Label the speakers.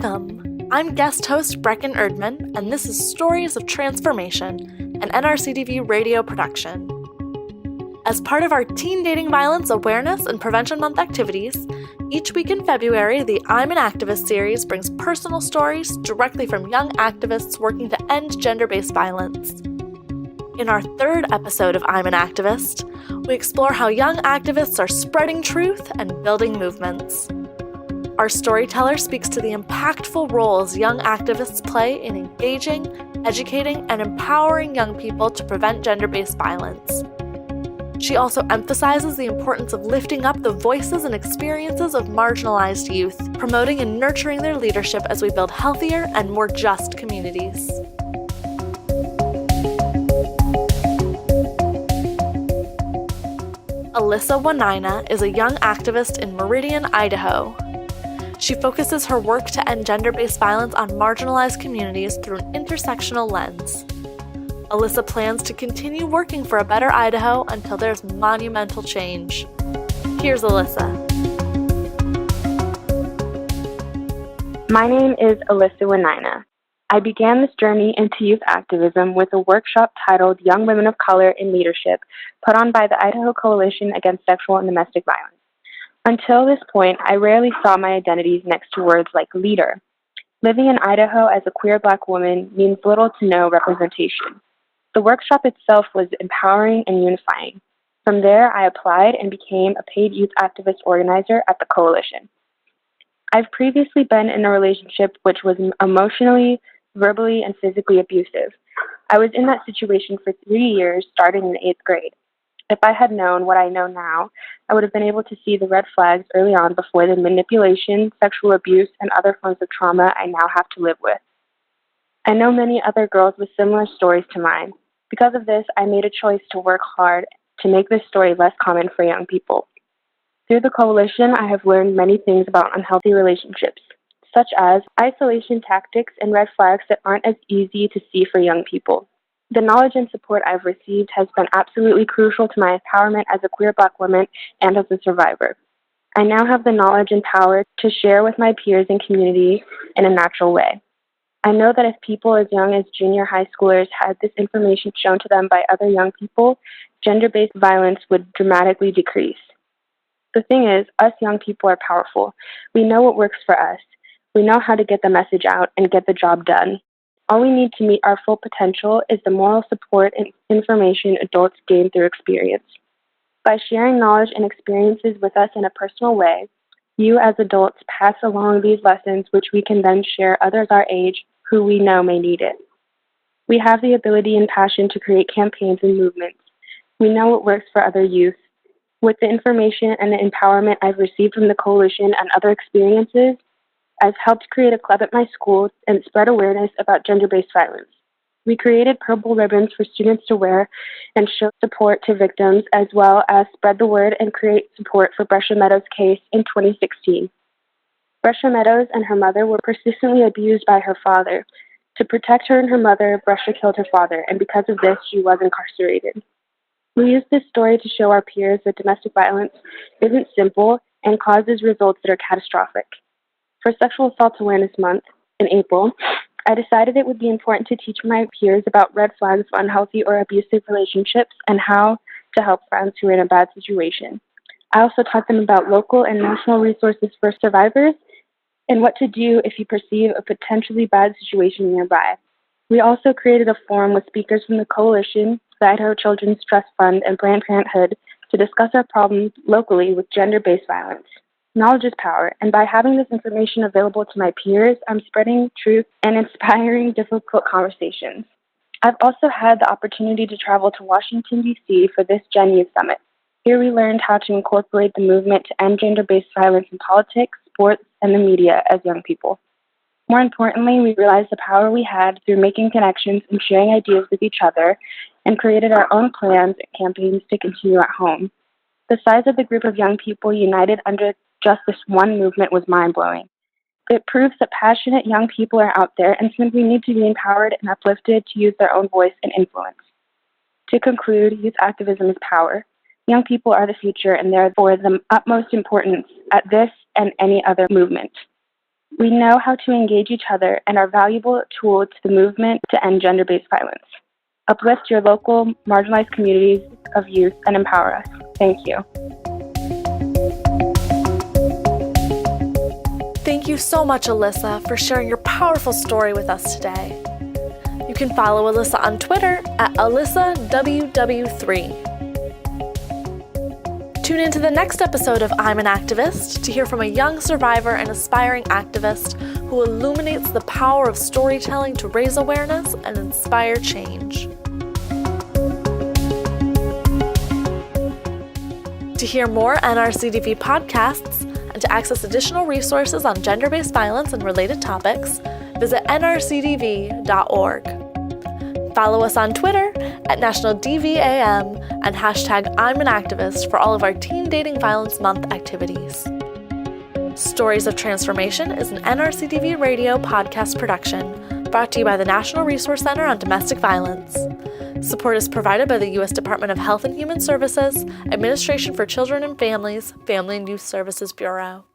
Speaker 1: Welcome! I'm guest host Brecken Erdman, and this is Stories of Transformation, an NRCDV radio production. As part of our Teen Dating Violence Awareness and Prevention Month activities, each week in February, the I'm an Activist series brings personal stories directly from young activists working to end gender-based violence. In our third episode of I'm an Activist, we explore how young activists are spreading truth and building movements. Our storyteller speaks to the impactful roles young activists play in engaging, educating, and empowering young people to prevent gender-based violence. She also emphasizes the importance of lifting up the voices and experiences of marginalized youth, promoting and nurturing their leadership as we build healthier and more just communities. Alyssa Wainaina is a young activist in Meridian, Idaho. She focuses her work to end gender-based violence on marginalized communities through an intersectional lens. Alyssa plans to continue working for a better Idaho until there's monumental change. Here's Alyssa.
Speaker 2: My name is Alyssa Wainaina. I began this journey into youth activism with a workshop titled Young Women of Color in Leadership, put on by the Idaho Coalition Against Sexual and Domestic Violence. Until this point, I rarely saw my identities next to words like leader. Living in Idaho as a queer Black woman means little to no representation. The workshop itself was empowering and unifying. From there, I applied and became a paid youth activist organizer at the Coalition. I've previously been in a relationship which was emotionally, verbally, and physically abusive. I was in that situation for 3 years, starting in the 8th grade. If I had known what I know now, I would have been able to see the red flags early on before the manipulation, sexual abuse, and other forms of trauma I now have to live with. I know many other girls with similar stories to mine. Because of this, I made a choice to work hard to make this story less common for young people. Through the Coalition, I have learned many things about unhealthy relationships, such as isolation tactics and red flags that aren't as easy to see for young people. The knowledge and support I've received has been absolutely crucial to my empowerment as a queer Black woman and as a survivor. I now have the knowledge and power to share with my peers and community in a natural way. I know that if people as young as junior high schoolers had this information shown to them by other young people, gender-based violence would dramatically decrease. The thing is, us young people are powerful. We know what works for us. We know how to get the message out and get the job done. All we need to meet our full potential is the moral support and information adults gain through experience. By sharing knowledge and experiences with us in a personal way, you as adults pass along these lessons which we can then share others our age who we know may need it. We have the ability and passion to create campaigns and movements. We know what works for other youth. With the information and the empowerment I've received from the Coalition and other experiences, I've helped create a club at my school and spread awareness about gender-based violence. We created purple ribbons for students to wear and show support to victims, as well as spread the word and create support for Brescia Meadows' case in 2016. Brescia Meadows and her mother were persistently abused by her father. To protect her and her mother, Brescia killed her father, and because of this, she was incarcerated. We used this story to show our peers that domestic violence isn't simple and causes results that are catastrophic. For Sexual Assault Awareness Month in April, I decided it would be important to teach my peers about red flags of unhealthy or abusive relationships and how to help friends who are in a bad situation. I also taught them about local and national resources for survivors and what to do if you perceive a potentially bad situation nearby. We also created a forum with speakers from the Coalition, the Idaho Children's Trust Fund, and Planned Parenthood to discuss our problems locally with gender-based violence. Knowledge is power, and by having this information available to my peers, I'm spreading truth and inspiring difficult conversations. I've also had the opportunity to travel to Washington, D.C. for this Gen Youth Summit. Here we learned how to incorporate the movement to end gender-based violence in politics, sports, and the media as young people. More importantly, we realized the power we had through making connections and sharing ideas with each other, and created our own plans and campaigns to continue at home. The size of the group of young people united under just this one movement was mind-blowing. It proves that passionate young people are out there and simply need to be empowered and uplifted to use their own voice and influence. To conclude, youth activism is power. Young people are the future, and therefore the utmost importance at this and any other movement. We know how to engage each other and are valuable tools to the movement to end gender-based violence. Uplift your local marginalized communities of youth and empower us. Thank you.
Speaker 1: Thank you so much, Alyssa, for sharing your powerful story with us today. You can follow Alyssa on Twitter at AlyssaWW3. Tune in to the next episode of I'm an Activist to hear from a young survivor and aspiring activist who illuminates the power of storytelling to raise awareness and inspire change. To hear more NRCDV podcasts and to access additional resources on gender-based violence and related topics, visit NRCDV.org. Follow us on Twitter at National DVAM and hashtag I'm an Activist for all of our Teen Dating Violence Month activities. Stories of Transformation is an NRCDV radio podcast production brought to you by the National Resource Center on Domestic Violence. Support is provided by the U.S. Department of Health and Human Services, Administration for Children and Families, Family and Youth Services Bureau.